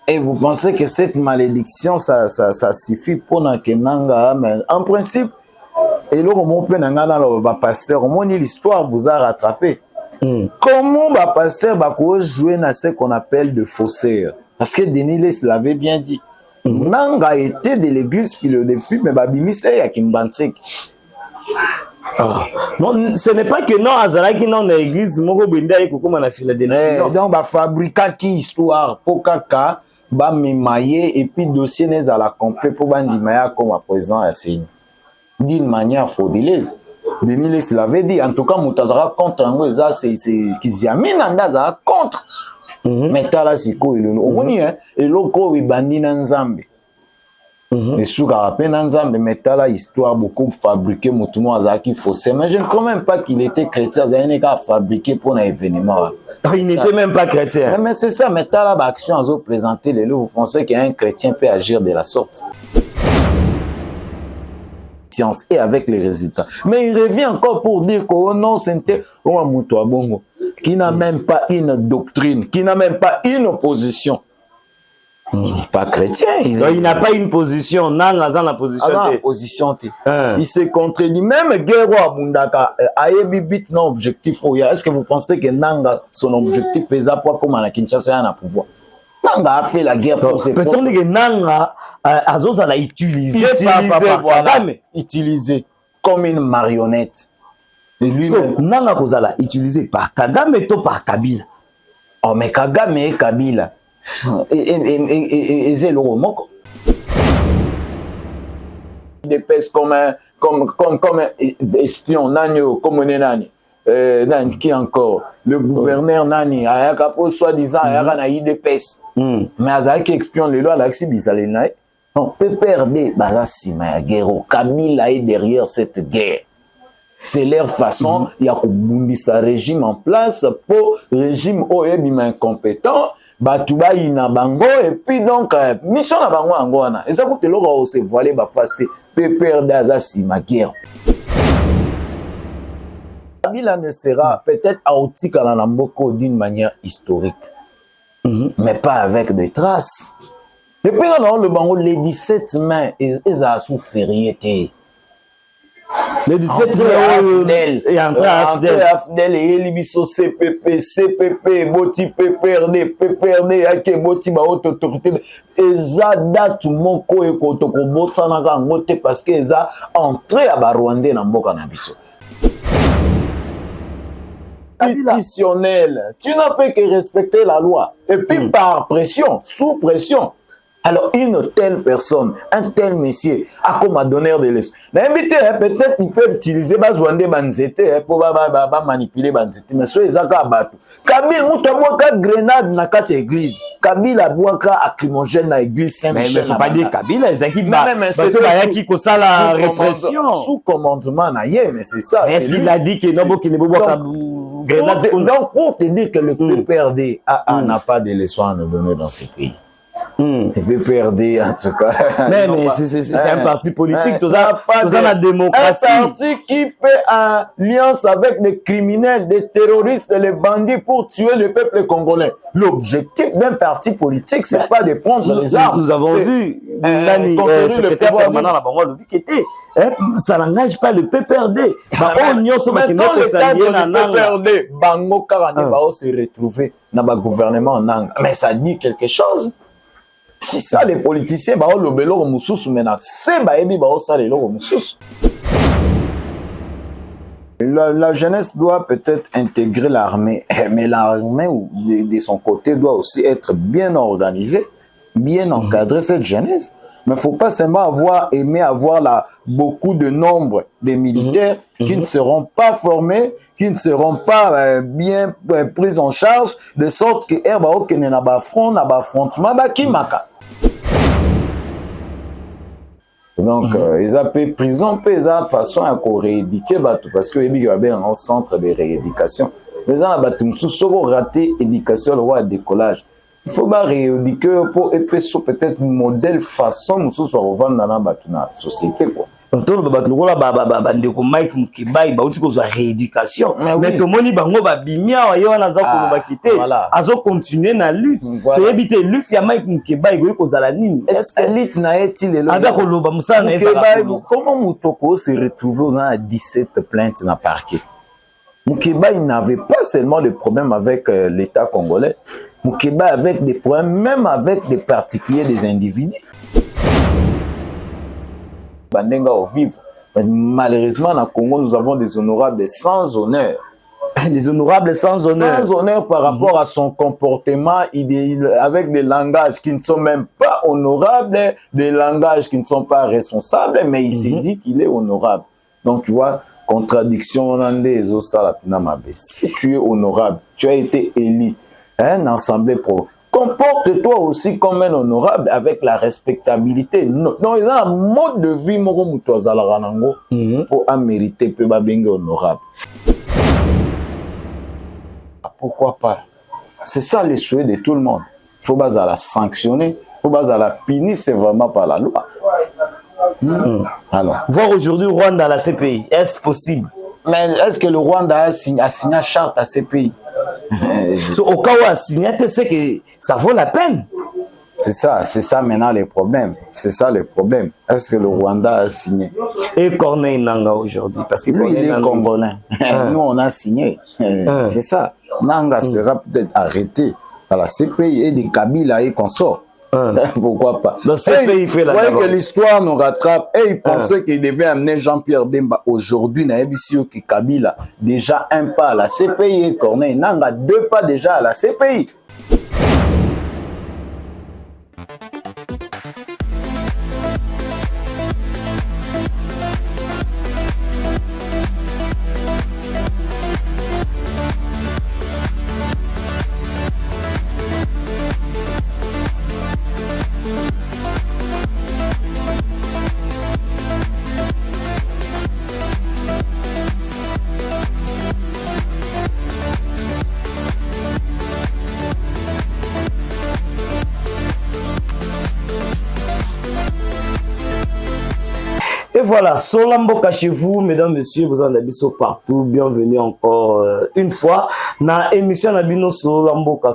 Et vous pensez que cette malédiction, ça suffit pour Nakenanga? En principe, et là, mon pasteur, l'histoire vous a rattrapé. Comment le pasteur va jouer dans ce qu'on appelle de faussaire? Parce que Denis Les l'avait bien dit. Nanga était de l'église Philadelphie, mais Babimise ya Kimbantik. Non, ce n'est pas que non, Azalaki non dans l'église, Moko Benda et Kokoma na Philadelphie. Donc, ba fabriquer qui histoire pour kaka, ba mimaye et puis dossier n'est à la complet pour bandimaya comme président à Seigne. D'une manière frauduleuse. Denis Les l'avait dit. En tout cas, Moutazara contre un ça c'est qu'ils y amènent Andaza contre. Mais tala siko il on y hein et loko ibandi na Nzambe. Et souka rappel na Nzambe mais tala histoire beaucoup fabriqué mutuno azaki faussé mais je ne crois même pas qu'il était chrétien, ça n'est qu'à fabriquer pour un événement. Il n'était même pas chrétien. Mais c'est ça, mais tala action à présenter les lots, vous pensez qu'un chrétien peut agir de la sorte? Et avec les résultats. Mais il revient encore pour dire que oh non, c'était bongo qui n'a même pas une doctrine, qui n'a même pas une opposition. Il n'est pas chrétien. Il n'a pas une position. Non, la position. Il se contredit. Même Guerrero Abundaka a bit non objectif. Est-ce que vous pensez que Nanga, son objectif faisait quoi comme à Kinshasa a pouvoir? Nanga a fait la guerre pour ses propres. Peut-on dire que Nanga a utilisé utilisé comme une marionnette. Et lui, Nanga Kozala utilisé par Kagame et par Kabila. Oh, mais Kagame et Kabila. Et c'est le Romoko. Des pèses comme espion, Nanyo, comme Nani. Qui encore? Le gouverneur Nani, Ayakapo, soi-disant, Ayakanaï des pèses. Mais Azaki expionne les lois, l'Axi Bisalena. On peut perdre Bazasima, Guerrero. Kabila est derrière cette guerre. C'est leur façon, il y a un régime en place pour régime OEB incompétent, Batouba Inabango, et puis donc, mission à Bango Angwana. Et ça, vous te l'aurez aussi voilé, Bafasté, Pépère d'Azasima, guerre. Kabila ne sera peut-être aoutique à l'Anamboko d'une manière historique, mais pas avec des traces. Et puis, le Bango, les 17 mai, ils ont souffert. Les 17 mai, et entre Afdel et Elibiso CPP, Boti PPRD, Ake Boti ba haute autorité. Eza date moko et kotoko bosana ngote parce que eza entré à Rwanda na mboka na biso. Traditionnel, tu n'as fait que respecter la loi. Et puis par pression, sous pression. Alors, une telle personne, un tel monsieur, a comme un donneur de leçons. Peut-être qu'ils peuvent utiliser Bazouande Banzete pour manipuler Banzete. Mais soyez Zaka Batou. Kabil Moutaboaka grenade na kati église. Kabil Abouaka acrymogène na église Saint-Michel. Mais il ne faut pas dire Kabila, Zaki qui cause la répression. Sous commandement, mais c'est ça. Est-ce qu'il a dit que non, qu'il ne peut pas grenade? Donc, pour te dire que le PPRD n'a pas de leçons à nous donner dans ce pays. Il veut perdre en tout cas. Mais c'est un parti politique, tout ça la démocratie. Un parti qui fait alliance avec des criminels, des terroristes, les bandits pour tuer le peuple congolais. L'objectif d'un parti politique, c'est pas de prendre les armes. Nous avons vu Nani, secrétaire permanent à la Bango, qui était, ça n'engage pas le PPRD. Maintenant, le cadre du PPRD, Bango Karani va se retrouver dans le gouvernement en Nanga. Mais ça dit quelque chose. Si ça, les politiciens, la jeunesse doit peut-être intégrer l'armée, mais l'armée de son côté doit aussi être bien organisée, bien encadrer cette jeunesse. Mais il ne faut pas seulement aimer avoir beaucoup de nombre de militaires qui ne seront pas formés, qui ne seront pas bien pris en charge, de sorte que donc, ils ont prison, ils ont façon à rééduquer, parce que il y a un centre de rééducation. Les gens ont raté l'éducation, le roi décollage. Il faut rééduquer pour peut-être un modèle façon de revendre dans la société. Tolo babat lokola ndeko Mike Mukebai ba uti kozwa rééducation mais tomoni bango ba bimia wa yo na za koloba kité azo continuer na lutte to éviter lutte ya Mike Mukebai ko kozala nini est-ce que lutte na eti lelo aba koloba musala na Mukebai comment Mutoko se retrouver à 17 plaintes na parquet. Mukebai n'avait pas seulement de problèmes avec l'État congolais, Mukebai avait des problèmes même avec des particuliers, des individus. Bandenga au vivre. Malheureusement, au Congo, nous avons des honorables sans honneur. Des honorables sans honneur. Sans honneur par rapport à son comportement, avec des langages qui ne sont même pas honorables, des langages qui ne sont pas responsables, mais il s'est dit qu'il est honorable. Donc, tu vois, contradiction, si tu es honorable, tu as été élu, un assemblée pro. Comporte-toi aussi comme un honorable avec la respectabilité. Non, il y a un mode de vie pour mériter peu honorable. Pourquoi pas? C'est ça le souhait de tout le monde. Il faut pas la sanctionner, il faut pas la punir, c'est vraiment par la loi. Alors, voir aujourd'hui Rwanda à la CPI, est-ce possible? Mais est-ce que le Rwanda a signé la charte à CPI? Au cas où a signé, c'est que ça vaut la peine. C'est ça maintenant le problème. C'est ça le problème. Est-ce que le Rwanda a signé? Et Corneille Nanga aujourd'hui, parce que lui il est congolais. Nous on a signé. C'est ça. Nanga sera peut-être arrêté à la CPI et des Kabila et consorts. Pourquoi pas? Le CPI fait la voyez que l'histoire nous rattrape. Et il pensait qu'il devait amener Jean-Pierre Bemba. Aujourd'hui, na ebisio que Kabila déjà un pas à la CPI et Corneille Nanga 2 pas déjà à la CPI. Et voilà, Solamboka chez vous, mesdames, messieurs, vous en avez partout. Bienvenue encore une fois. Na émission Nabino Solamboka,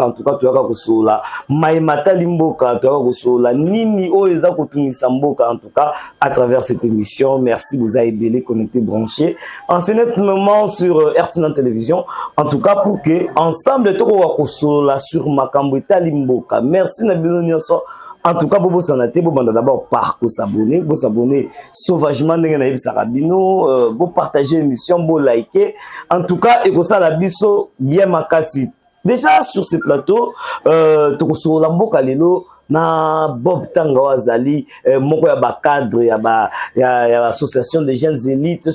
en tout cas, tu as Sola, Maïmata Limboka, tu as Sola, Nini Oeza Koutunisamboka, en tout cas, à travers cette émission. Merci, vous avez belé, connecté, branché. En ce moment sur RTN Télévision, en tout cas, pour que ensemble, tu as Sola sur Makamboueta Limboka. Merci, Nabino Nyoso. En tout cas, Bobo Sanate, Bobo d'abord par s'abonner, vous s'abonner sauvagement, vous partager l'émission, vous liker. En tout cas, et que ça la biso bien makasi. Déjà sur ce plateau, tu sur la mboka lelo na Bob Tanga Wazali, moko ya ba cadre ya l'association des jeunes élites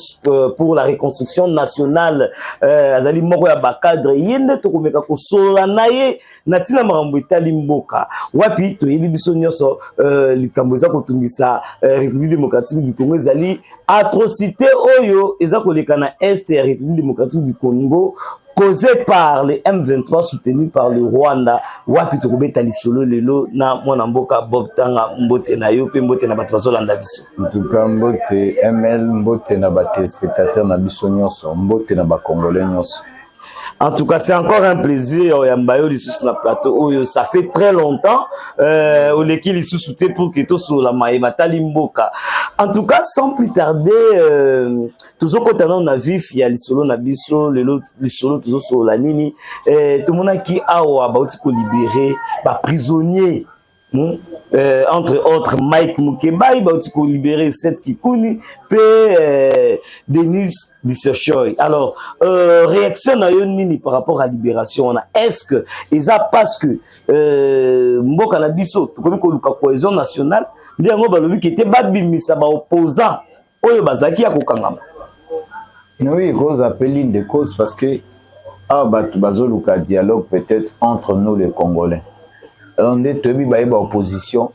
pour la reconstruction nationale, azali moko ya ba cadre yende to komeka ko sola naye natina marambo itali mboka wapi to yebi biso nyonso likambo za ko tungisa République démocratique du Congo ezali atrocité oyo eza ko lekana est ya République démocratique du Congo causé par les M23 soutenus par le Rwanda. Wapi to kobeta lisolo lelo na mwana mboka Bob Tanga mbote na yo pe mbote na bato bazolanda biso. En tout cas mbote ML mbote na ba téléspectateurs na biso nyonso mbote na ba congolais nyonso. En tout cas, c'est encore un plaisir. Sur le plateau, ça fait très longtemps. On est qui les sous-soutés pour que tout sur la maïmata limboka. En tout cas, sans plus tarder, toujours quand on a vu, il y a les solos nabiso, les solos toujours sur la nini. Tout le monde qui a libéré, prisonnier. Entre autres Mike Mukebai bautiko libéré 7 Kikuni pe Denis Dissechoy. Alors réaction na yo nini par rapport à libération on a est-ce que eza parce que mboka na biso to komi ko luka cohésion nationale ndengo balobi ki te babimisa ba opposant oyo bazaki ya kokangama. Oui, cause appelle une des causes parce que bazoluka dialogue peut-être entre nous les Congolais. On est tobi ba opposition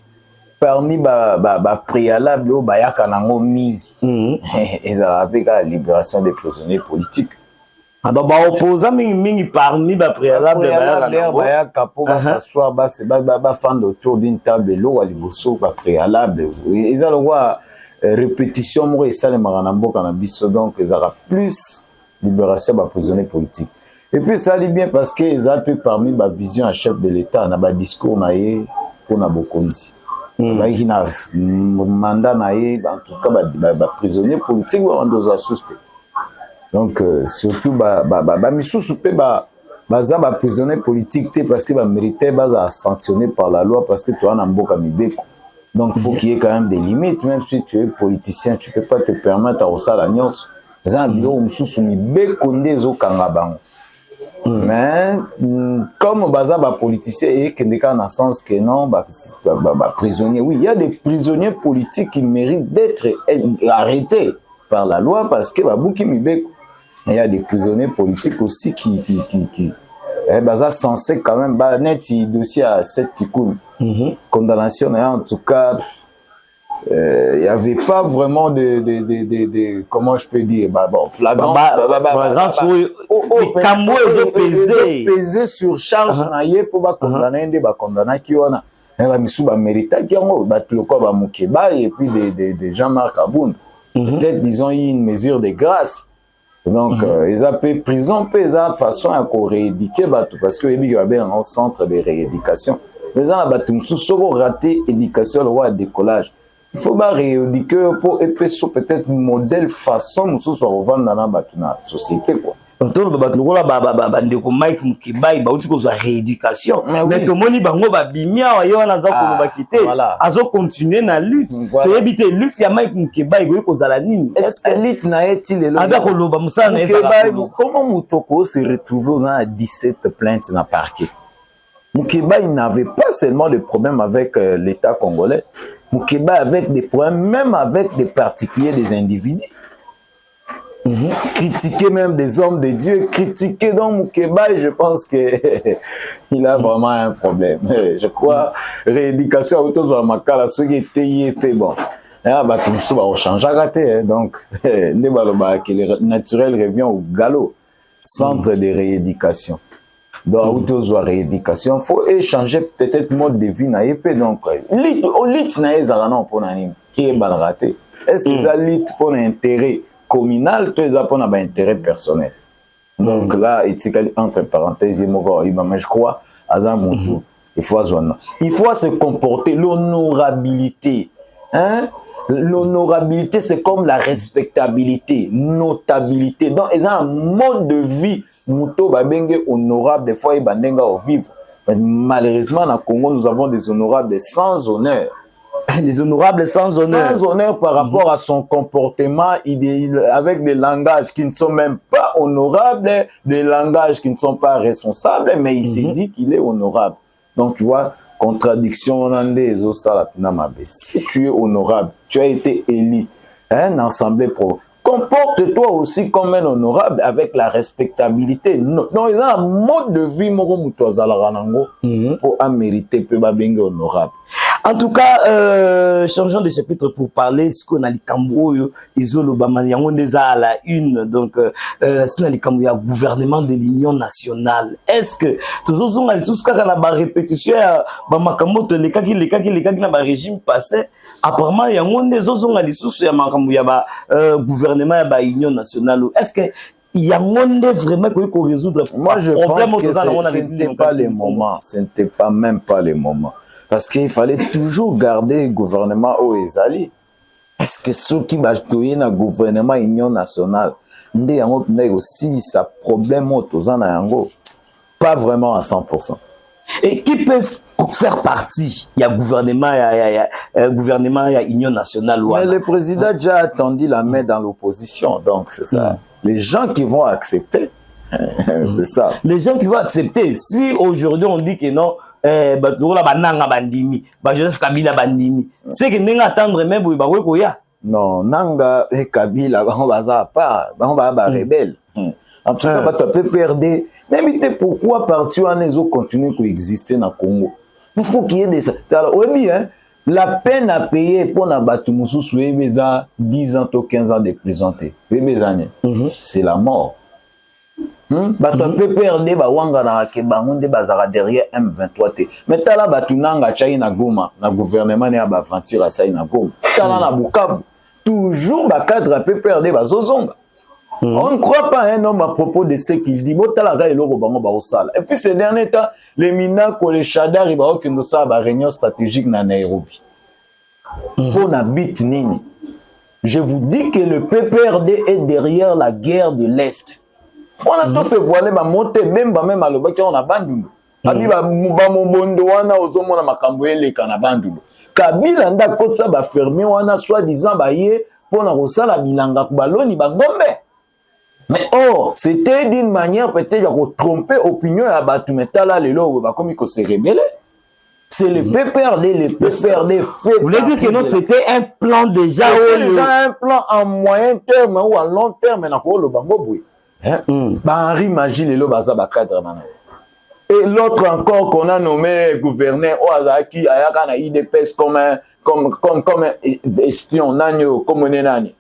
parmi ba préalable au bayaka nango mingi ils avec la libération des prisonniers politiques. Alors ba opposant mingi parmi ba préalable bayaka pour s'asseoir ba fendre autour d'une table lo wa liboso ba préalable ils ont le roi répétition moko esalemaka na mboka na biso, donc ezalaka plus libération ya baprisonnier politique. Et puis ça dit bien parce que eza mpe parmi bavision ya chef de l'état na badiscours na ye mpona bokonzi bayiki na mandat na ye, en tout cas baprisonnier politique babanda oza susu te. Donc surtout bamisusu mpe baza baprisonnier politique te parce que baméritaire baza sanctionné par la loi parce que toza na mboka mibeko. Donc il faut qu'il y ait quand même des limites, même si tu es politicien, tu ne peux pas te permettre à osala nyonso. Eza na biloko mosusu mibeko nde ezokanga bango. Mais comme baza bapoliticien ekende kaka na sens que non, prisonniers, oui, il y a des prisonniers politiques qui méritent d'être arrêtés par la loi parce que babuki mibeko. Il y a des prisonniers politiques aussi qui baza censé quand même net dossier à 7 Kikoum. Condamnation, en tout cas, il n'y avait pas vraiment de comment je peux dire, flagrance pesé sur charge naie pour condamner des condamnés qui ont mérité et puis des Jean-Marc Abound. Peut-être disons une mesure de grâce. Donc ils appellent prison peut de façon à rééduquer parce que il y a bien un centre de rééducation. Mais ça va rater l'éducation le roi décollage. Il faut pas rééduquer pour épaissir peut-être un modèle façon nous soit revendre dans la société quoi. Ntolo babatlokola bandeko Mike Mukibai bauti kozwa rééducation mais tomoni bango babimia wa yona za koloba kite azo continuer na lutte to ebite lutte ya Mike Mukibai goyi kozala nini est-ce que lutte na est-il là avec koloba musana na Mukibai comment Mutoko se retrouver dans 17 plaintes na parquet. Mukibai n'avait pas seulement de problèmes avec l'État congolais. Mukibai avec des problèmes même avec des particuliers, des individus. Critiquer même des hommes de Dieu, critiquer donc Mukibai, je pense que il a vraiment un problème. Je crois rééducation autour de Makala, ce qui était fait bon. Tout ça va changer donc le naturel revient au galop. Centre de rééducation. Donc autour de rééducation, faut échanger peut-être mode de vie na épée donc lit na ezalana pour nani qui est mal raté. Est-ce que ça lit pour intérêt communal, tout ça pour un intérêt personnel. Donc là, entre parenthèses, mais je crois, il faut se comporter, l'honorabilité. Hein? L'honorabilité, c'est comme la respectabilité, notabilité. Donc, il y a un mode de vie, honorable, des fois, il y a au vivre. Malheureusement, au Congo, nous avons des honorables sans honneur. Des honorables sans honneur. Sans honneur par rapport à son comportement, avec des langages qui ne sont même pas honorables, des langages qui ne sont pas responsables, mais il s'est dit qu'il est honorable. Donc tu vois, contradiction, si tu es honorable, tu as été élu, un assemblée pro. Comporte-toi aussi comme un honorable avec la respectabilité. Donc, il y a un mode de vie pour mériter honorable. En tout cas, changeons de chapitre pour parler ce qu'on a dit Camboyo, Isolo Bamaniango déjà à la une, donc c'est le gouvernement de l'Union nationale. Est-ce que toujours on a tout ce qu'on a répétition, Bamakamoto les cas qui na régime passé, apparemment il y a un des autres on a dit sous gouvernement de l'Union nationale. Est-ce que il y a un vraiment qu'il faut résoudre? Moi je pense que ce n'était pas le moment, ce n'était pas même pas le moment. Parce qu'il fallait toujours garder le gouvernement au Ezali. Est-ce que ceux qui ont dans le gouvernement Union nationale, il y a aussi sa problème pas vraiment à 100%. Et qui peut faire partie? Il y a gouvernement, gouvernement, il y a Union nationale. Mais le président a déjà attendu la main dans l'opposition, donc c'est ça. Les gens qui vont accepter, c'est ça. Les gens qui vont accepter. Si aujourd'hui on dit que non, Joseph Kabila bandimi, c'est que n'enga attendre même pour koya. Non, Nanga et Kabila, on va pas, on va rebelle. En tout cas, tu peux perdre. Mais pourquoi partir en Ezo continuer à exister dans le Congo? Il faut qu'il y ait des. Alors, oui, hein, la peine à payer pour la Batumoussou, 10 ans ou 15 ans de prison, c'est la mort. Bato peut perdre ba wanga na ke bangunde bazara derrière M23 mais tala batu nanga chai na Goma na gouvernement ne ba aventure ça na Goma tala na Bukavu toujours cadre à PPRD bazozonga. On ne croit pas à un homme à propos de ce qu'il dit. Et puis ces derniers temps, les Minako, les Chadar, ils ont une réunion stratégique dans Nairobi. Pour n'habite nini. Je vous dis que le PPRD est derrière la guerre de l'Est. On a tous se voilé, monter même à l'Obaké, on a bandou. Kabila mobondo wana ozomona makambo eleka na bandulu. Kabila nda kotsa ba fermer wana soi-disant ba ye pona kosala bilanga kubaloni bagombe. Mais or, c'était d'une manière peut-être de tromper l'opinion à Batumetala lelo ba komi ko se rebeller. C'est le PPRD, le PPRD fait. Vous voulez dire que non, c'était un plan déjà un plan en moyen terme ou à long terme na ko lo bango boui. Ba Henri Magie lelo baza ba cadre mana. Et l'autre encore qu'on a nommé gouverneur Oazaki ayaka na IDPS comme espion nanyo comme nani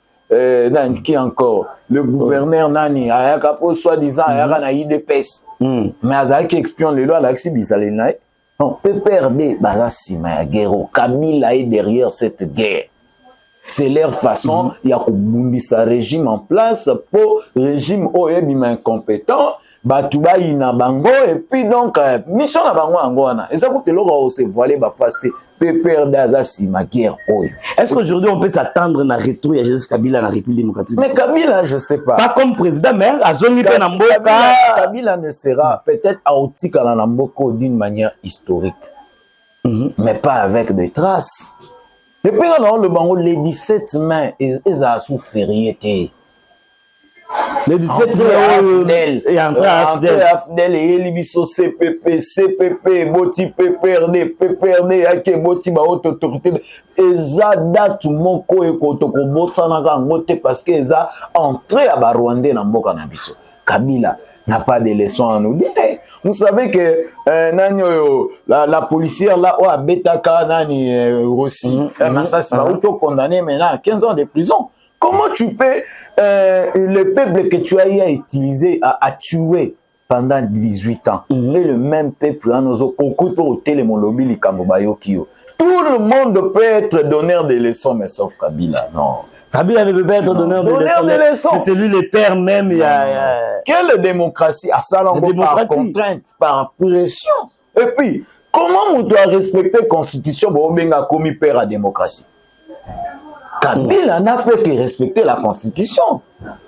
qui encore le gouverneur nani ayaka pour soi-disant ayaka na IDPS mais azaki espion lelo alaxi bisalena non PPRD baza sima ya guerre Kabila est derrière cette guerre. C'est leur façon il y a kobundisa régime en place pour régime oyebima incompétent Batuba ina bango et puis donc mission na bango angwana et ça coûte l'eau se voiler ba faste PPRD azasi ma guerre oyo. Est-ce qu'aujourd'hui on peut s'attendre na retour ya Joseph Kabila na République démocratique? Mais Kabila je sais pas. Pas comme président mais azongi pe na mboka. Kabila ne sera peut-être aotika na mboko d'une manière historique. Mais pas avec des traces. Depuis on le bango les 17 mai ils a sous férié. Le 17 mai, il y a entré à Afdel et Elibiso CPP, Boti PPRD, Ake Boti ba haute autorité. Eza date moko e kotoko bosanaka ngote parce que eza entré à Barwandé na mboka na biso. Kabila n'a pas de leçons à nous dire. Vous savez que la policière là au Betaka nani Rossi, Massassi va auto condamné maintenant à 15 ans de prison. Comment tu peux, le peuple que tu as utilisé à tuer pendant 18 ans, et le même peuple, tout le monde peut être donneur de leçons, mais sauf Kabila, non. Kabila ne peut pas être donneur de leçons. Mais c'est lui le père même. Quelle démocratie à Salambo par contrainte, par pression. Et puis, comment on doit respecter la constitution pour a commis père à la démocratie? Kabila n'a fait que respecter la Constitution.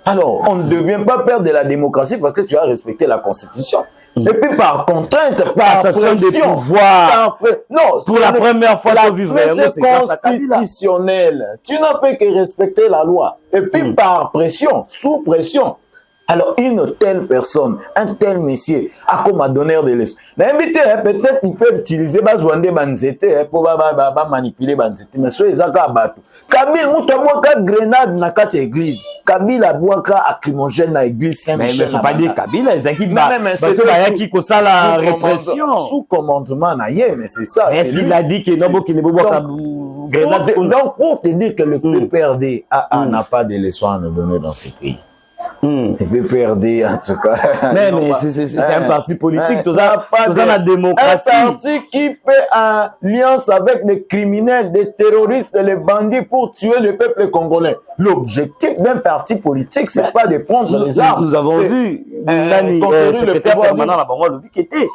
Alors, on ne devient pas père de la démocratie parce que tu as respecté la Constitution. Et puis par contrainte, par pression des pouvoirs. Non, pour la première fois que vivre c'est constitutionnel. Tu n'as fait que respecter la loi. Et puis par pression, sous pression. Alors, une telle personne, un tel monsieur, a comme un donneur de leçons. L'invité, peut-être qu'ils peuvent utiliser Bazouande Banzete pour manipuler Banzete. Mais soyez Zaka. Kabila, Moutaboaka grenade dans la église. Kabila, Boaka acrymogène dans l'église Saint-Michel. Mais il ne faut pas dire Kabila, c'est qui ça la répression. Sous commandement, mais c'est ça. Est-ce qu'il a dit que non, qu'il ne peut pas grenade? Donc, pour te dire que le PPRD n'a pas de leçons à nous donner dans ce pays. Il peut perdre en tout cas. Mais c'est un parti politique, tout ça la démocratie. Un parti qui fait alliance avec des criminels, des terroristes, les bandits pour tuer le peuple congolais. L'objectif d'un parti politique, c'est pas de prendre les armes. Nous avons vu le permanent la Bango qui était,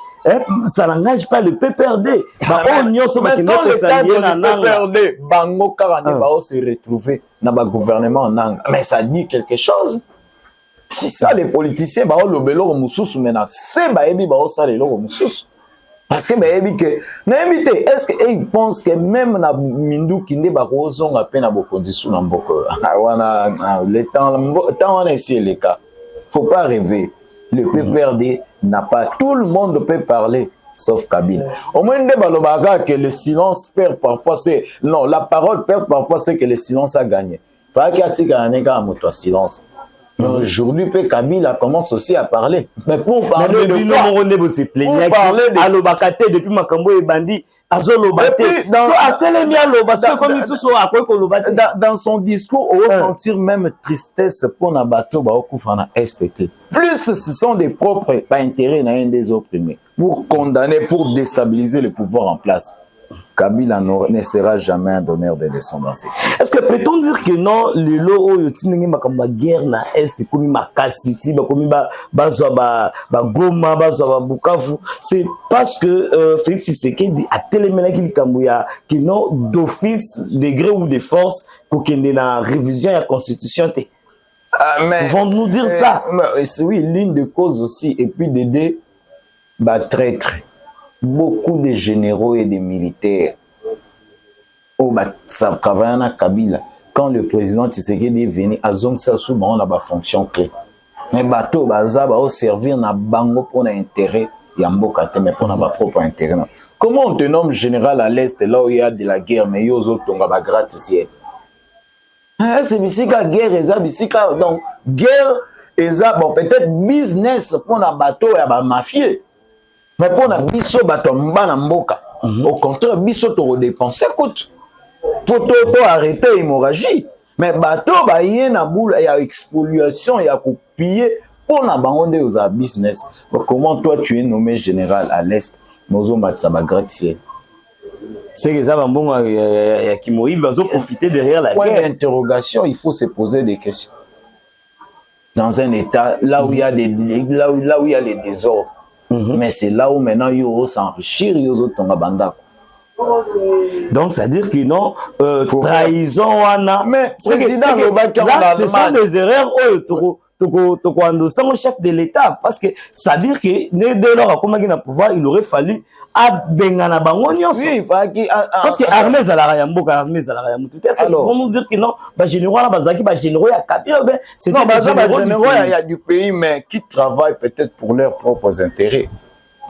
ça n'engage pas le PPRD. Maintenant le cadre du PPRD, Bango Karane va se retrouver dans le gouvernement en Angle. Mais ça dit quelque chose. Si ça, les politiciens, c'est parce que est-ce qu'ils pensent que même na Mindu Kinde Barozon a peine à Bokondisu Namboko? Le temps on est ici, les cas. Faut pas rêver. Le PPRD n'a pas. Tout le monde peut parler, sauf Kabila. Au moins, que le silence perd parfois, c'est. Non, la parole perd parfois, c'est que le silence a gagné. Il faut qu'il y ait un silence. Aujourd'hui, Kabila commence aussi à parler. Mais pour parler de quoi? Pour parler de Alobakate depuis Makambo et Bandi, dans son discours, on va sentir même tristesse pour Nabato Baokufana STT. Plus ce sont des propres intérêts d'un des opprimés pour condamner, pour déstabiliser le pouvoir en place. Kabila ne sera jamais un donneur de leçons dans ces pays. Est-ce que peut-on dire que non, les lots où il ma guerre na est comme ma Kassiti, comme ba Goma, ba Bukavu, c'est parce que Félix Tshisekedi a tellement qu'il Kambouya qui non d'office, de gré ou de force pour qu'il y ait une révision de la constitution. Vont-nous dire ça? Oui, l'une des causes aussi, et puis de deux, traîtres. Beaucoup de généraux et de militaires ça travaille à Kabila. Quand le président Tshisekedi est venu à Zone Sassou, on a une fonction clé. Mais bateau baza ba servir na bango pour l'intérêt yamboka mais pour notre propre intérêt. Comment on te nomme général à l'est là où il y a de la guerre mais yo zo tonga ba gratte-ciel. C'est bisika guerre eza bisika donc guerre eza bon peut-être business pour na bateau ya ba mafieux. Mais pour na biso bato mbana mboka. Au contraire biso to dépenser coûte. Pour arrêter l'hémorragie. Mais bateau ba yé na boule il y a expoliation il y a copier pour na bango de aux business. Comment toi tu es nommé général à l'est nozo matsaba gratte-ciel. C'est que ça va bon qui Moïse va profiter derrière la guerre. Point d'interrogation, il faut se poser des questions. Dans un état là où il y a là où il y a les désordres. Mais c'est là où maintenant il faut s'enrichir yozo tonga bandako. Donc, c'est-à-dire que non, trahison, mais ce sont des erreurs au chef de l'État. Parce que ça veut dire que dès lors qu'on a pouvoir, il aurait fallu Bengana Bangonio. Oui, parce que armée Zalarayambo, armée Zalarayambo, tout est alors, nous dire que non, général Bazaki, général à Kabila, c'est non, général, il y a du pays, mais qui travaillent peut-être pour leurs propres intérêts.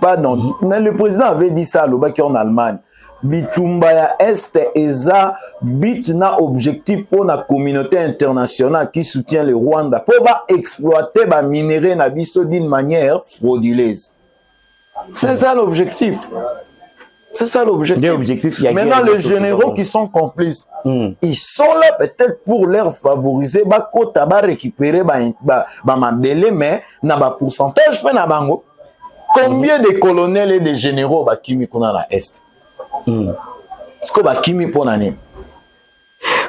Pardon, mais le président avait dit ça, le Baki en Allemagne. Bitumbaya Est eza bit na objectif pour la communauté internationale qui soutient le Rwanda pour exploiter ba minerai na biso d'une manière frauduleuse. C'est ça l'objectif. C'est ça l'objectif. Maintenant les généraux qui sont complices, ils sont là peut-être pour leur favoriser ba kota ba récupérer ba mabele mais na ba pourcentage pe na bango. Combien de colonels et de généraux ba kimi kuna na Est? Est-ce que Bakimi pour l'année?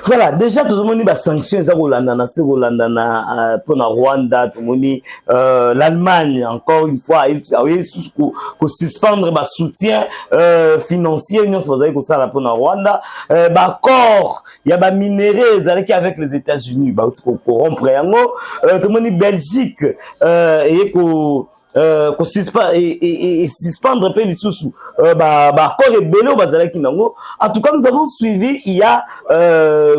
Voilà, déjà tout le monde a sanctionné ça pour la Rwanda, tout le monde l'Allemagne encore une fois il suspendre le soutien financier nous ça ça pour la Rwanda accord il y a des minéraux avec les États-Unis pour corrompre tout le monde Belgique et suspendre un peu les sous en tout cas nous avons suivi il y a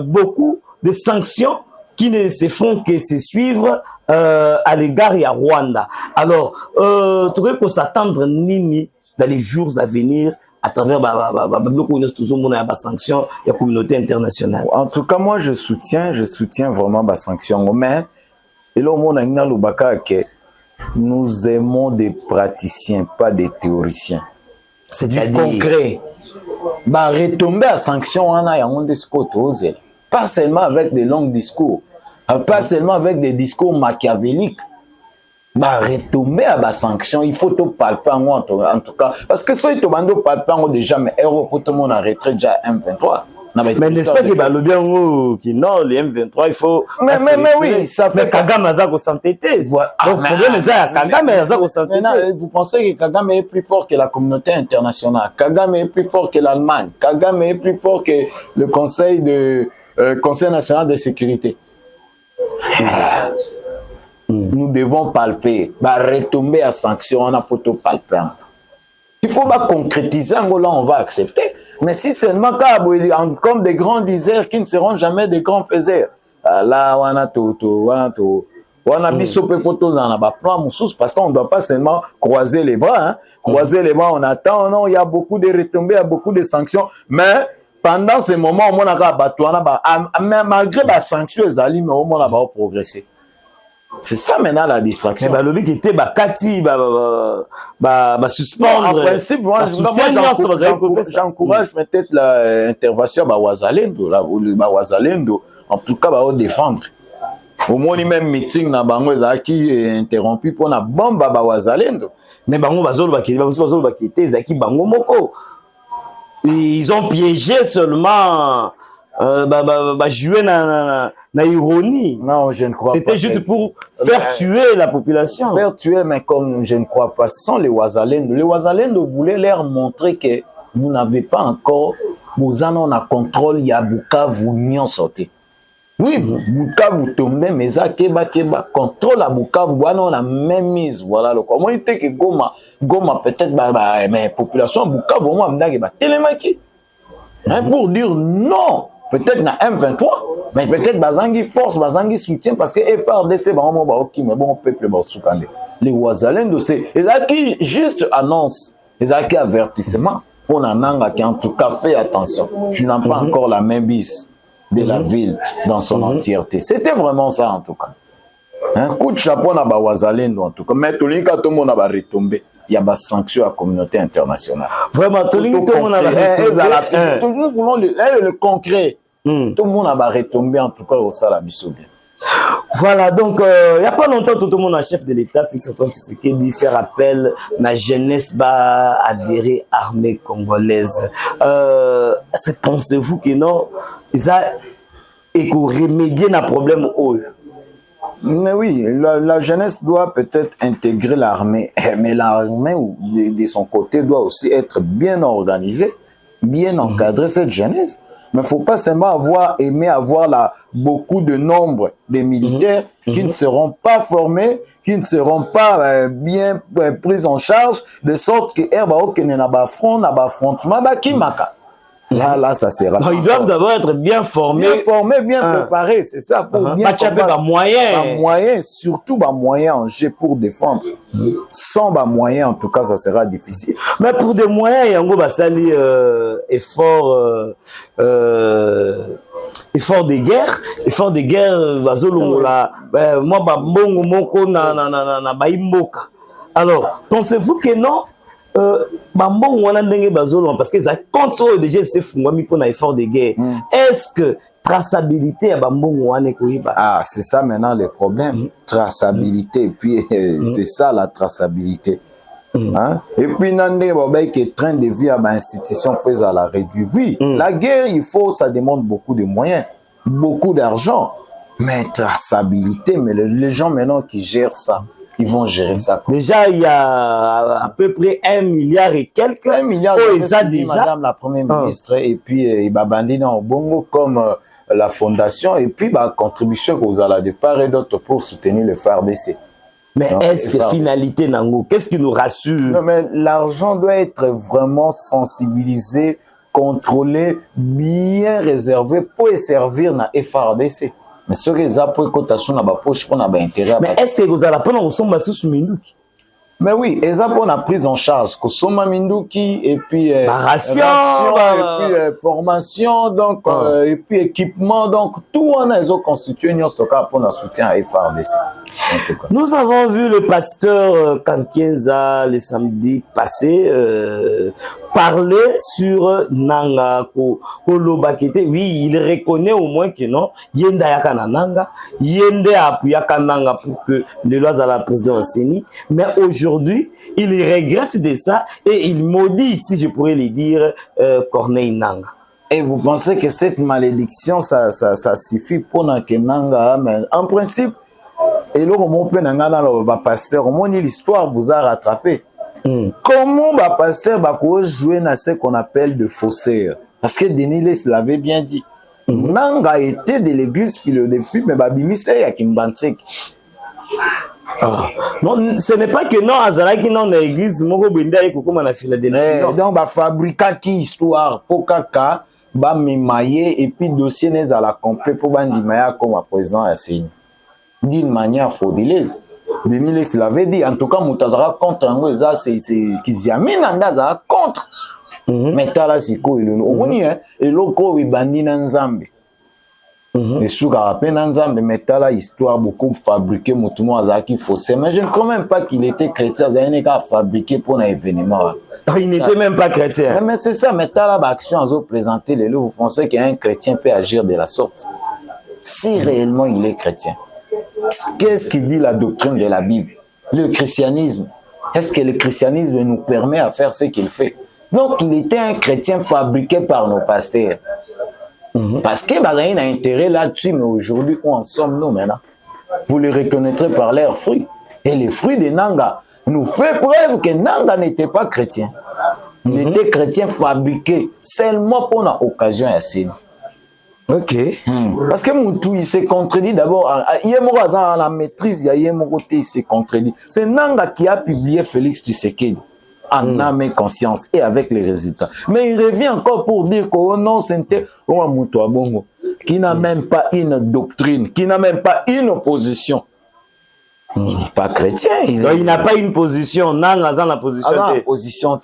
beaucoup de sanctions qui ne se font que se suivre à l'égard de Rwanda. Alors tu veux qu'on s'attendre nini dans les jours à venir à travers les sanctions de la communauté internationale? En tout cas moi je soutiens vraiment les sanctions mais et là on a que nous aimons des praticiens, pas des théoriciens. C'est du concret. Retomber à sanction, pas seulement avec des longs discours, pas seulement avec des discours machiavéliques. Retomber à la sanction, il faut tout palper en tout cas. Parce que si tu as palper déjà, mais tout le monde a retraité déjà M23. Mais n'est-ce pas que non, les M23, il faut. Mais oui, ça fait. Mais Kagame a s'entêter. Donc, le problème est ça, Kagame a s'entêter. Vous pensez que Kagame est plus fort que la communauté internationale? Kagame est plus fort que l'Allemagne? Kagame est plus fort que le Conseil national de sécurité? Nous devons palper, retomber à sanction, on a photo palper. Il faut concrétiser, là on va accepter. Mais si seulement comme des grands diseurs qui ne seront jamais des grands faiseurs, là on a mis photos dans la plan parce qu'on ne doit pas seulement croiser les bras. Hein. Croiser les bras, on attend, non, il y a beaucoup de retombées, il y a beaucoup de sanctions. Mais pendant ces moments, on a malgré les sanctions, on a progressé. C'est ça maintenant la distraction. Mais le qui était Kati suspendre. En principe, moi j'encourage peut-être l'intervention de Wazalendo. En tout cas, va défendre. Au moins, même meeting na bango qui est interrompu pour la bombe à Wazalendo. Mais bango bazolo qui était zaki bango moko. ils ont piégé seulement jouer na ironie. Non, je ne crois pas. C'était juste pour faire tuer la population. Faire tuer, mais comme je ne crois pas, ce sont les Ouazalendo. Les Ouazalendo voulaient leur montrer que vous n'avez pas encore, vous en avez contrôle, il y a Bukavu, vous en sortez. Oui, Bukavu tombé, mais ça, Keba, contrôle à Bukavu, on a même mise, voilà le quoi. Moi, il était que Goma peut-être, mais population Bukavu, moi, je me dis, télémaki. Pour dire non. Peut-être na M23, mais peut-être Bazangi force, Bazangi soutien parce que FRDC, mais bon, peuple, les Ouazalendo, c'est qui juste annonce, qui avertissement pour Nananga qui en tout cas fait attention. Je n'ai pas encore la main bis de la ville dans son entièreté. C'était vraiment ça en tout cas. Un coup de chapeau na Ouazalendo en tout cas, mais tout le monde a retombé. Il y a des sanctions à la communauté internationale. Vraiment, tout le monde a retombé. Nous voulons le concret. Tout le monde a retombé en tout cas au Salabiso. Voilà, donc il n'y a pas longtemps, tout le monde a chef de l'État, Félix Antoine Tshisekedi, fait appel à la jeunesse va adhérer à l'armée congolaise. Est-ce que pensez-vous que non, ils ont remédié à problème haut? Mais oui, la jeunesse doit peut-être intégrer l'armée, mais l'armée de son côté doit aussi être bien organisée, bien encadrer cette jeunesse. Mais il ne faut pas seulement avoir beaucoup de nombre de militaires qui ne seront pas formés, qui ne seront pas bien pris en charge, de sorte que Là, ça sera. Non, ils doivent d'abord être bien formés. Bien formés, bien préparés, c'est ça. Pour bien moyens, surtout moyens en jeu pour défendre. Sans moyens, en tout cas, ça sera difficile. Mais pour des moyens, il y a un basali effort de guerre, moi, bongo moko na baimboka. Alors, pensez-vous que non? Parce que ça contre déjà c'est fungami pour un effort de guerre. Est-ce que traçabilité à Bambongo Ah, c'est ça maintenant le problème. Traçabilité, et puis c'est ça la traçabilité. Et puis Nandé Bobay qui est train de vie à l'institution fait à la réduire. Oui, la guerre, ça demande beaucoup de moyens, beaucoup d'argent, mais traçabilité, mais les gens maintenant qui gèrent ça. Ils vont gérer ça. Déjà, il y a à peu près 1 milliard et quelques. 1 milliard déjà. Madame la Première ministre, et puis il va bandir en Bongo comme la fondation, et puis la contribution que vous allez de part et d'autre pour soutenir le FARDC. Mais est-ce que finalité, Nango, qu'est-ce qui nous rassure? Non, mais l'argent doit être vraiment sensibilisé, contrôlé, bien réservé pour servir dans le FARDC. Mais ce que ça peut cotation na ba poche qu'on a ba intérêt. Mais est-ce que vous allez pas ressemble à sous Minduki? Mais oui, et ça pour la prise en charge que Soma Minduki et puis ration et puis formation donc et puis équipement donc tout on a constitué une soka pour notre soutien à FARDC. Nous avons vu le pasteur Kankienza le samedi passé parler sur Nanga Kolobakete. Oui, il reconnaît au moins que non, Yenda Yakana Nanga, Yende Apuyaka Nanga pour que le loi à la présidence Séni. Mais aujourd'hui, il regrette de ça et il maudit, si je pourrais le dire, Corneille Nanga. Et vous pensez que cette malédiction, ça suffit pour Nanga? Mais en principe, et là, mon père n'a pasteur, l'histoire vous a rattrapé. Comment le pasteur va jouer dans ce qu'on appelle de faussaires? Parce que Denis Les l'avait bien dit. Nanga était de l'église Philadelphie, mais Babimisa y a Kimbantik. Non, ce n'est pas que non, Azaraki non l'église, mon Benda et Kokoma na Philadelphie. Donc, fabriquer qui histoire pour Kaka, mimailler et puis dossier n'est à la complet pour bandimaya comme président Assini. D'une manière frauduleuse. Denis Les l'avait dit, en tout cas, Moutazara contre un ça c'est Kiziamine Andazara contre. Mais Tala Siko, et l'autre, il bandit dans Zambie. Et sous rappel dans Zambie, mais Tala histoire beaucoup fabriquée, Moutoumou Azaki faussé. Mais je ne crois même pas qu'il était chrétien, il n'a fabriqué pour un événement. Il n'était même pas chrétien. Mais c'est ça, mais Tala action à présenter les lots. Vous pensez qu'un chrétien peut agir de la sorte? Si réellement il est chrétien. Qu'est-ce qui dit la doctrine de la Bible? Le christianisme. Est-ce que le christianisme nous permet à faire ce qu'il fait? Donc, il était un chrétien fabriqué par nos pasteurs. Parce que Bazali a intérêt là-dessus, mais aujourd'hui, où en sommes nous maintenant? Vous les reconnaîtrez par leurs fruits. Et les fruits de Nanga nous fait preuve que Nanga n'était pas chrétien. Il était chrétien fabriqué seulement pour l'occasion à Sine. Ok. Parce que Moutou, il s'est contredit d'abord. Il y a la maîtrise, il y a il s'est contredit. C'est Nanga qui a publié Félix Tshisekedi en âme et conscience et avec les résultats. Mais il revient encore pour dire que non, c'était Moutou Abongo, qui n'a même pas une doctrine, qui n'a même pas une opposition. Il n'est pas chrétien. Il n'a pas une position. Nanga dans la position. Position.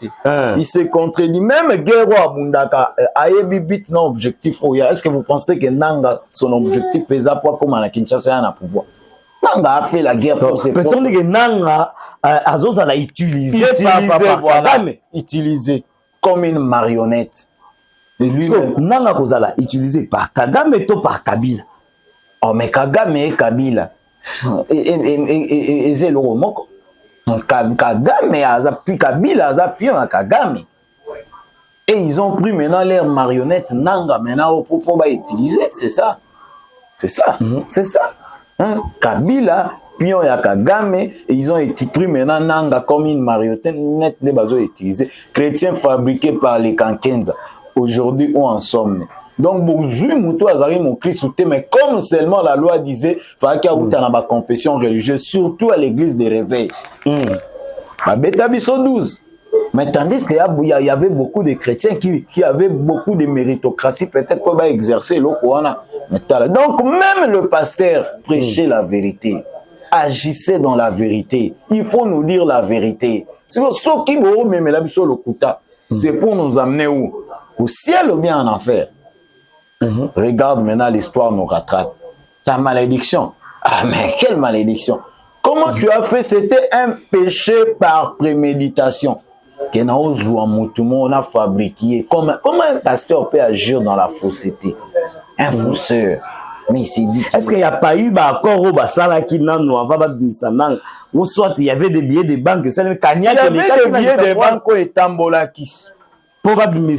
Il s'est contredit. Même Guerrero Abundaka a bit non objectif. Est-ce que vous pensez que Nanga, son objectif faisait quoi comme à Kinshasa a pouvoir? Nanga a fait la guerre pour ses propres. Peut-on dire que Nanga a utilisé utilisé comme une marionnette. Et lui Nanga a utilisé par Kagame et par Kabila. Oh mais Kagame et Kabila. Et c'est le moko. Kagame puis Kabila a appuyé à Kagame. Et ils ont pris maintenant leur marionnette Nanga maintenant pour utiliser, c'est ça. C'est ça. C'est ça. Hein? Kabila puis on y a Kagame et ils ont été pris maintenant Nanga comme une marionnette de bazo utilisée. Chrétien fabriqué par les Kankenza. Aujourd'hui où en sommes. Donc, mais comme seulement la loi disait, il fallait qu'il y ait une confession religieuse, surtout à l'église des réveils. Bétabiso 12. Mais tandis qu'il y avait beaucoup de chrétiens qui avaient beaucoup de méritocratie, peut-être pour exercer le Koana. Donc, même le pasteur prêchait la vérité, agissait dans la vérité. Il faut nous dire la vérité. C'est pour nous amener où? Au ciel ou bien en enfer? Regarde maintenant, l'histoire nous rattrape. Ta malédiction. Ah, mais quelle malédiction! Comment tu as fait? C'était un péché par préméditation. On a fabriqué. Comment un pasteur peut agir dans la fausseté? Un fausseur. Mais il s'est dit. Est-ce qu'il n'y a pas eu accord au Basala qui n'a ou soit il y avait des billets de banque? Il y avait des billets de banque et Tambolakis. Probablement.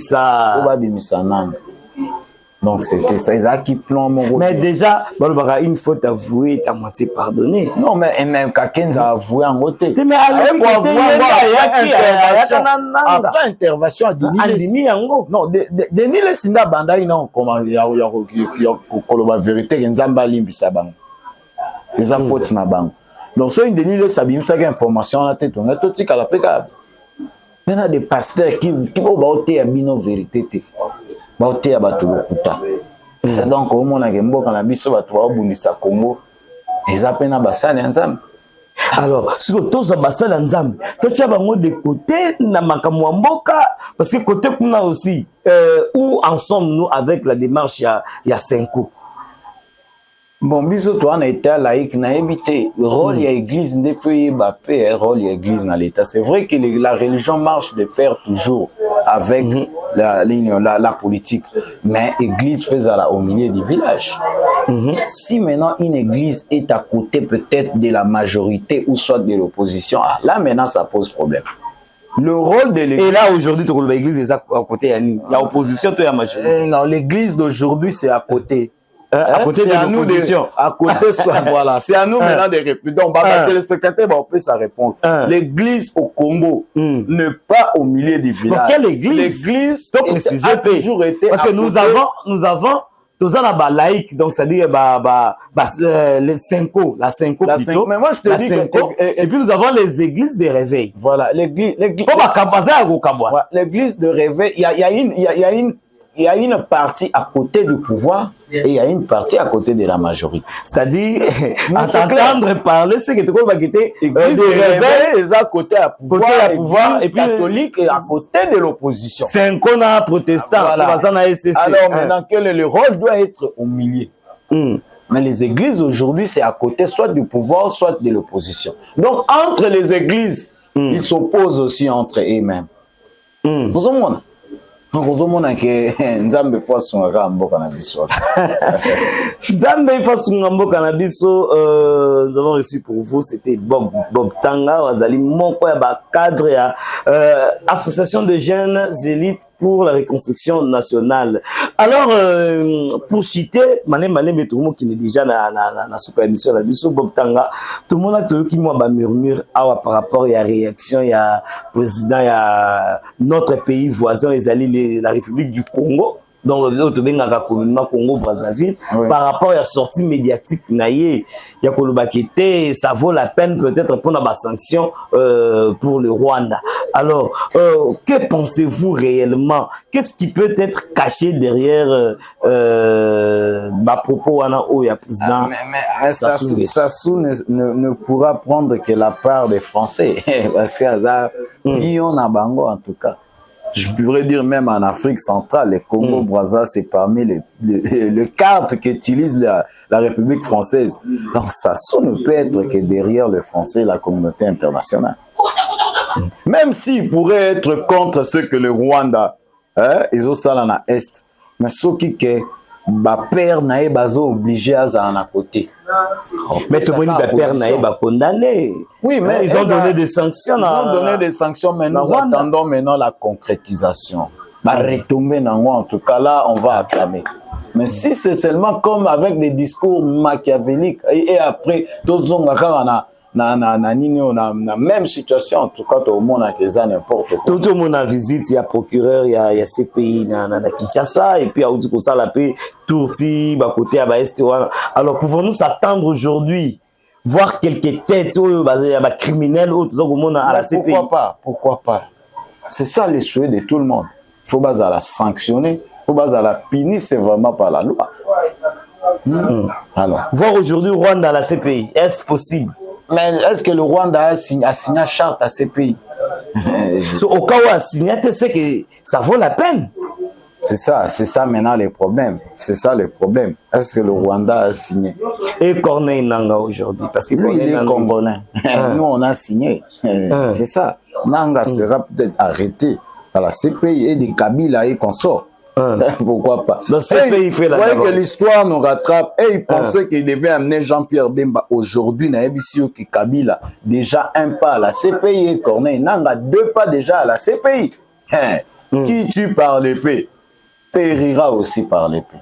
Donc c'était ça, ils qui plomb. Mais déjà, une faute avouée est à moitié pardonnée. Non, mais même Kakenza a avoué en côté. Mais après intervention à Denis. Non, Denis le Sinda Banda, non, comment il y a la vérité, il y a Nzamba Limbisa Bang. Les fautes na Bang. Donc, soit Denis le Sabim, ça a information à la tête, on a tout ce qu'à la pécade. Maintenant, des pasteurs qui vont ôter à bino vérité. Donc, au moins, quand la biso va trouver au Bundisa Congo, ils appellent à Bassane ensemble. Alors, si vous tous à Bassane ensemble, tu as de côté, parce que côté qu'on a aussi, où en sommes-nous avec la démarche il y a 5 ans? Bon, biso toi on a été laïque, na évité rôle y a église des feuilles bapé, rôle y a église dans l'état. C'est vrai que la religion marche de pair toujours avec la politique, mais église fait au milieu du village. Si maintenant une église est à côté peut-être de la majorité ou soit de l'opposition, là maintenant ça pose problème. Le rôle de l'église. Et là aujourd'hui, l'église est à côté, il y a opposition, il y a majorité. Non, l'église d'aujourd'hui c'est à côté. À côté de l'opposition. À côté, voilà. C'est à nous maintenant de répondre. Donc, téléspectateurs, on peut ça répondre. L'église au Congo n'est pas au milieu du village. Mais quelle église? L'église a toujours été. Parce que nous avons tous la laïque, donc c'est-à-dire les Cinco, la Cinco plutôt. Mais moi je te dis et puis nous avons les églises de réveil. Voilà, l'église de réveil, il y a une partie à côté du pouvoir et il y a une partie à côté de la majorité. C'est-à-dire, à s'entendre parler, c'est que tu vois qu'il était des réveils à côté à pouvoir, et puis catholique et à côté de l'opposition. 5 ans à protestant, alors maintenant le rôle doit être au milieu. Mais les églises aujourd'hui, c'est à côté soit du pouvoir, soit de l'opposition. Donc entre les églises, ils s'opposent aussi entre eux-mêmes. Pour ce monde. ozomona ke nzambe fo asungaka mboka na biso. Nzambe fo asunga mboka na biso. Nous avons reçu pour vous, c'était Bob Tanga, wazali moko ya ba cadre ya association de jeunes élites pour la reconstruction nationale. Alors pour citer mané mais tout le monde qui est déjà na super émission la biso Bob Tanga, tout le monde a tout qui moi ba murmure par rapport à la réaction il y a président il y a notre pays voisin la République du Congo, donc le communément Congo-Brazzaville, oui. Par rapport à la sortie médiatique, ça vaut la peine peut-être pour la sanction pour le Rwanda. Alors, que pensez-vous réellement? Qu'est-ce qui peut être caché derrière ma propos au président? Mais Sassou ne pourra prendre que la part des Français, parce que on a bango en tout cas. Je pourrais dire même en Afrique centrale, les Congo-Brazza, c'est parmi les cartes qu'utilise la République française. Donc ça ne peut être que derrière le français la communauté internationale. Même s'il pourrait être contre ce que le Rwanda, ils ont ça dans l'Est, mais ce qui est, père nae bazo obligé à à côté. Mais tout le monde père nae condamné. Oui, mais ils ont donné des sanctions. Ils ont donné des sanctions, mais nous attendons maintenant la concrétisation. Retomber en tout cas là, on va acclamer. Mais si c'est seulement comme avec des discours machiavéliques et après tous on na même situation, en tout cas tout le monde a que ça n'importe quoi. Tout le monde a visite, il y a procureur, il y a CPI na Kinshasa et puis à Outou ça la paix Tourti ba côté à Est. Alors pouvons-nous s'attendre aujourd'hui voir quelques têtes criminels ou tout ça monde à la CPI? Pourquoi pas? C'est ça le souhait de tout le monde. Il faut pas la sanctionner, il faut pas la punir sévèrement par la loi. Alors voir aujourd'hui Rwanda à la CPI, est-ce possible? Mais est-ce que le Rwanda a signé la charte à ces pays? Au cas où a signé, c'est que ça vaut la peine. C'est ça maintenant le problème. C'est ça le problème. Est-ce que le Rwanda a signé? Et Corneille Nanga aujourd'hui, parce que lui il est congolais. Nous on a signé. C'est ça. Nanga sera peut-être arrêté par la CPI et des Kabila et consorts. Pourquoi pas? Dans ce pays, il fait la voyez que l'histoire nous rattrape et il pensait qu'il devait amener Jean-Pierre Bemba. Aujourd'hui, na ebisio ki Kabila déjà un pas à la CPI et Corneille Nanga 2 pas déjà à la CPI. Qui tue par l'épée périra aussi par l'épée.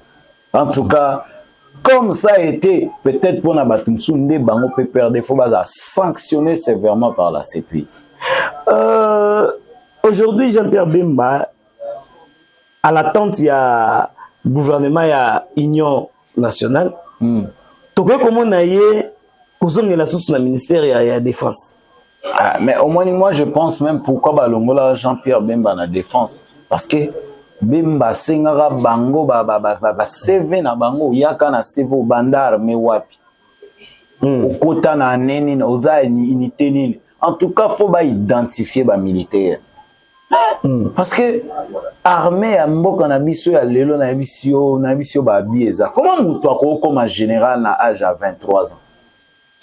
En tout cas, comme ça a été, peut-être pour Nabatumsunde Bango peut perdre, il faut sanctionner sévèrement par la CPI. Aujourd'hui, Jean-Pierre Bemba, à l'attente, il y a gouvernement, il y a union nationale. Comment on a la source dans le ministère, il y a défense. Mais au moins, moi, je pense même pourquoi Jean-Pierre Bemba na défense. Parce que Bemba sengara bango CV na bango yaka na CV bandar me wapi. Okota na neni na oza unité nini. En tout cas, faut identifier ba militaire. Parce que armée à mboka na biso ya lelo na biso ba bieza. Comment muto ako comme général na âge à 23 ans?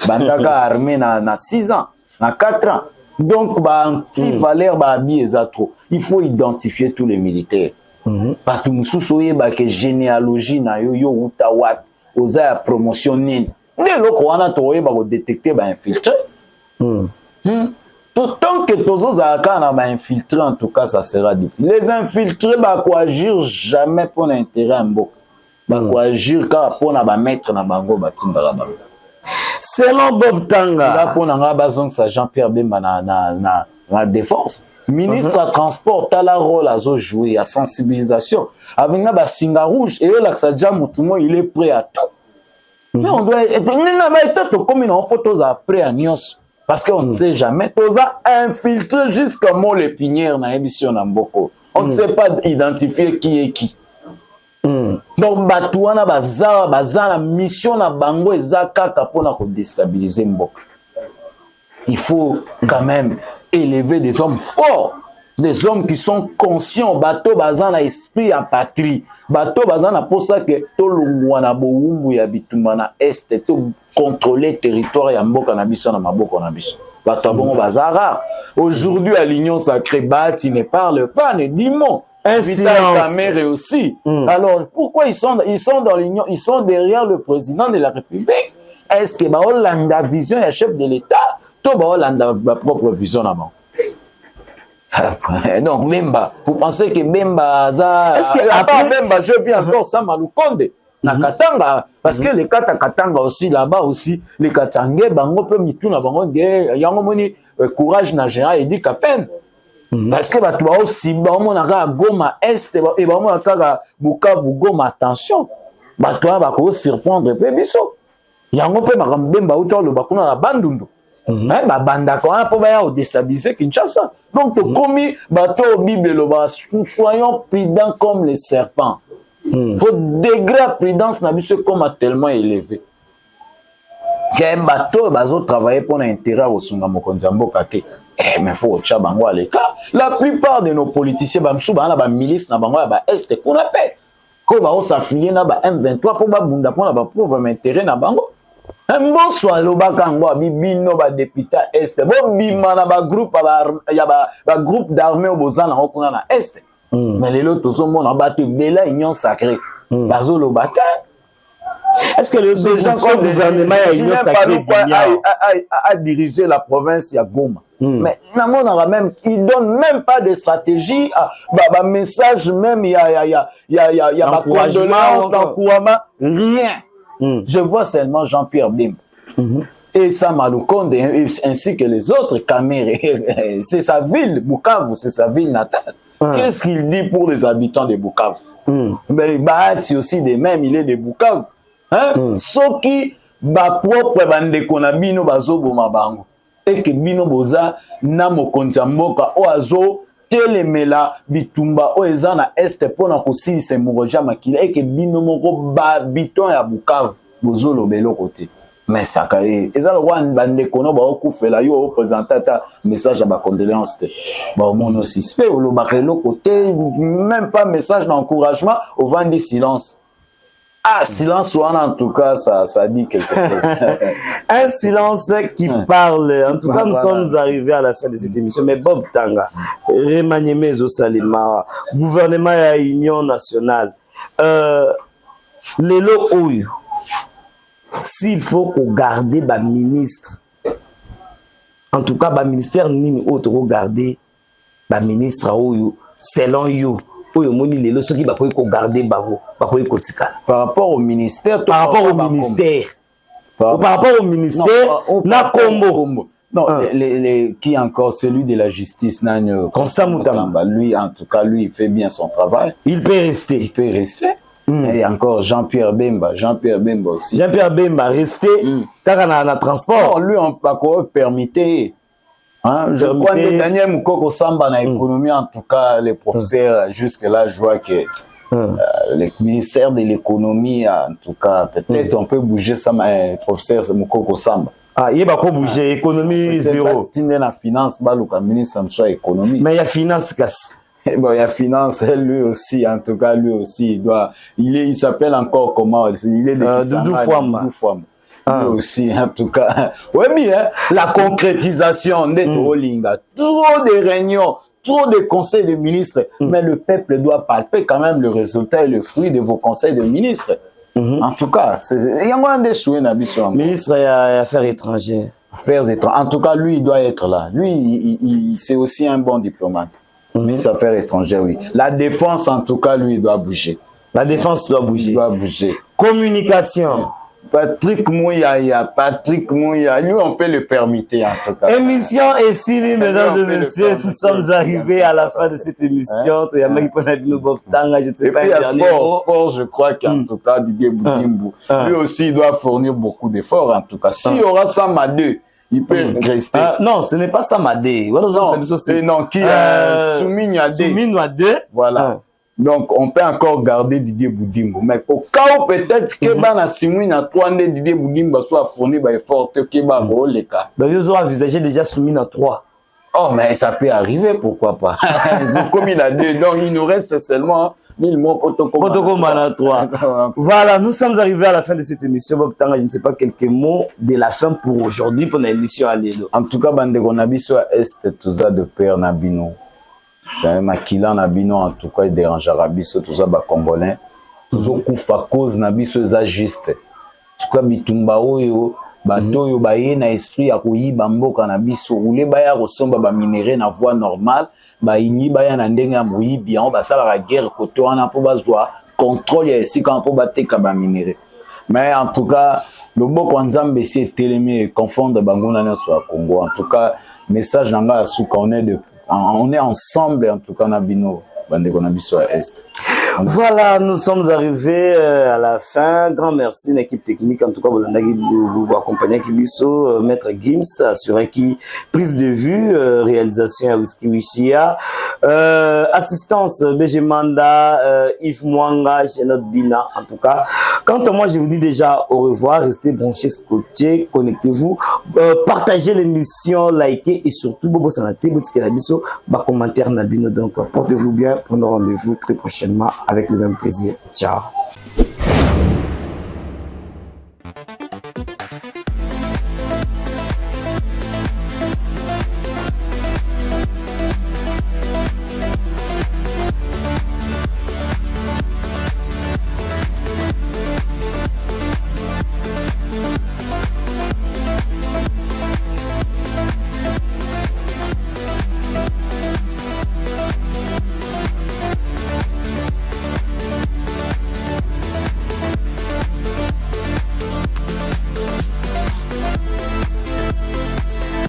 Bandaka armée na 6 ans, na 4 ans. Donc ba anti valeur ba bieza trop. Il faut identifier tous les militaires. Batu mususu yeba ke généalogie na yo uta wat oza ya promotion nini. Ndelo ko wana to yeba ko détecter ba infiltré. Tant que tous les infiltrés, en tout cas, ça sera difficile. Les infiltrés, quoi agir jamais pour l'intérêt en bok. Quoi agir pour mettre dans bango batimba. Selon Bob Tanga, pour n'a besoin que Jean-Pierre Bemba na défense. Ministre de transport, t'as la rôle à jouer à sensibilisation. Avec na singa rouge et là que ça déjà mutumo il est prêt à tout. Mais on doit être comme une photos après à Nyos. Parce qu'on ne sait jamais. On a infiltré jusqu'à mon l'épinière dans l'émission Namboko. On ne sait pas identifier qui est qui. Donc, Batouana, la mission na bango et Zakaka pour déstabiliser Mboko. Il faut quand même élever des hommes forts. Des hommes qui sont conscients. Bateau bazan a esprit en patrie. Bateau bazan a pour ça que tout le monde boumbu ya bitumana est tout contrôler territoire ya mboka na biso na maboko na biso. Bateau bon bazara. Aujourd'hui à l'Union sacrée Bati ne parle pas, ne dit mot. Un Vital silence. Kamerhe aussi. Alors, pourquoi ils sont dans l'union, ils sont derrière le président de la République? Est-ce que Baolanda vision est chef de l'État? Tout Baolanda ma propre vision là-bas. Donc, Bemba, vous pensez que Bemba, est-ce que après Bemba, je vis encore ça, Malukonde, na Katanga, parce que les Katanga aussi, là-bas aussi, les Katangais, bango peut mituna, bango, yango moni, courage na général, il dit qu'à peine. Parce que bah, toi aussi, bah, on a Goma Est, et bah, on a Bukavu Goma, attention, bah, toi, bah, faut surprendre, biso. Yango peut Bemba, ou toi, le bakuna, la bandundu. Bah, banda quoi pour va déstabiliser Kinshasa. Donc commis bateau Bible soyons prudents comme les serpents. Votre degré de prudence n'a vu comme tellement élevé. Qu'un bateau bazo travailler pour l'intérêt au Sunga Mokonzambo kate. Mais faut au Chabango à l'écart. La plupart de nos politiciens bamsou ba na ba milice na bango ba est qu'on appelle. Ko ba s'affilier na ba M23 pour ba bunda pour na ba pour intérêt na bango. Bonsoir, Lobakango, Bibino, député Est, Bobima, groupe d'armées au Bozan, à Est. Mais les autres, tout le monde a battu Bela, Union sacrée. Bazo Lobaka. Est-ce que le gouvernement a dirigé la province à Goma? Mais il donne même pas de stratégie, message même, il y a condoléances, d'encouragement, rien. Je vois seulement Jean-Pierre Bemba. Et Sam Malukonde, ainsi que les autres Kamerhe. C'est sa ville, Bukavu, c'est sa ville natale. Qu'est-ce qu'il dit pour les habitants de Bukavu? Mais Bahati aussi de même, il est de Bukavu. Ce qui ba propre bande konabino bazobo mabango. Et que bino boza na mokonza mboka oazo telemela bitumba o ezana este pona kosilisa moroja makila et que bino moko ba biton ya Bukavu bozolo belo côté. Mais ça ezala wan bande kono ba okufela yo représentata message à ba condoléances ba au mono suspect o lo bakelo côté même pas message d'encouragement au vent du silence. Ah, silence, en tout cas, ça dit quelque chose. Un silence qui parle. En tout cas, nous sommes arrivés à la fin de cette émission. Mais Bob Tanga, remaniement Salima, gouvernement et Union nationale, Lelo Oyo, s'il faut qu'on garde les ministres, en tout cas, les ministères ni autre garder les ministres Oyo, selon you. Par rapport au ministère, par rapport au ministère, na Combo. Non, qui encore celui de la justice, Constant Moutamba. Lui, en tout cas, lui, il fait bien son travail. Il peut rester. Il peut rester. Et encore Jean-Pierre Bemba aussi. Jean-Pierre Bemba, rester. T'as un transport. Non, lui, on peut pas permettre. Je crois que Daniel Moukoko Samba dans l'économie, en tout cas, les professeurs, jusque-là, je vois que le ministère de l'économie, en tout cas, peut-être on peut bouger ça, mais professeur Moukoko Samba. Ah, il va pas bouger, économie zéro. Il y a la finance, le ministre de l'économie. Mais il y a finance, casse. Bon, il y a finance, lui aussi, en tout cas, lui aussi, il s'appelle encore comment? Il est de Doudou Fouama. Lui aussi, en tout cas. Oui, bien, la concrétisation de Tolinga. Trop de réunions, trop de conseils de ministres. Mais le peuple doit palper quand même le résultat et le fruit de vos conseils de ministres. En tout cas, il y a moins de souhaits d'habitude. Ministre des Affaires étrangères. Affaires étrangères. En tout cas, lui, il doit être là. Lui, c'est aussi un bon diplomate. Ministre des Affaires étrangères, oui. La défense, en tout cas, lui, il doit bouger. La défense doit bouger. Il doit bouger. Communication. Patrick Mouya, lui on peut le permettre en tout cas. Émission est signée, mesdames et messieurs, nous sommes arrivés à la fin de cette émission. Et puis à sport, je crois qu'en tout cas, Didier Boudimbo, lui aussi il doit fournir beaucoup d'efforts en tout cas. S'il y aura Samadé, il peut rester. Non, ce n'est pas Samadé. Non, qui est Soumine. Voilà. Donc, on peut encore garder Didier Boudimbo. Mais au cas où peut-être que Bana Simouine a 3 ans, Didier Boudimbo soit fourni par effort, que Bana les cas. Donc, ils ont envisagé déjà Soumine à 3. Oh, mais ça peut arriver, pourquoi pas. Comme il a 2, donc il nous reste seulement 1000 mots protocole à 3. Voilà, nous sommes arrivés à la fin de cette émission. Bob Tanga, je ne sais pas quelques mots de la fin pour aujourd'hui, pour l'émission à Lélo. En tout cas, Bande Gonabi soit Est, tout ça de Père Nabino. makila na bino en tout cas dérangera biso toza ba congolais tozokufa cause na biso eza juste en tout cas bitumba oyo bato oyo baye na esprit ya koyiba mboka na biso ule baya kosomba ba minéraux na voie normale bayinyi baya na ndenge ya moyibi yango basalaka guerre kote wana mpo bazwa contrôle ya esika mpo bateka ba minéraux mais en tout cas loboko ya nzambe esi etelemi econfondre bango na nyonso ya Congo en tout cas message na ngai ya suka on est ensemble en tout cas na bino bandeko na biso ya est. Voilà, nous sommes arrivés à la fin. Grand merci à l'équipe technique, en tout cas, vous accompagner Kibiso, Maître Gims, assuré qui prise de vue, réalisation à Whisky Wishia, assistance BG Manda, Yves Mwanga, Genot Bina, en tout cas. Quant à moi, je vous dis déjà au revoir, restez branchés, scotchés, connectez-vous, partagez l'émission, likez et surtout, Bobo Sanate, Boutike Nabiso, commentaire Nabino. Donc, portez-vous bien, prenons rendez-vous très prochainement avec le même plaisir. Ciao.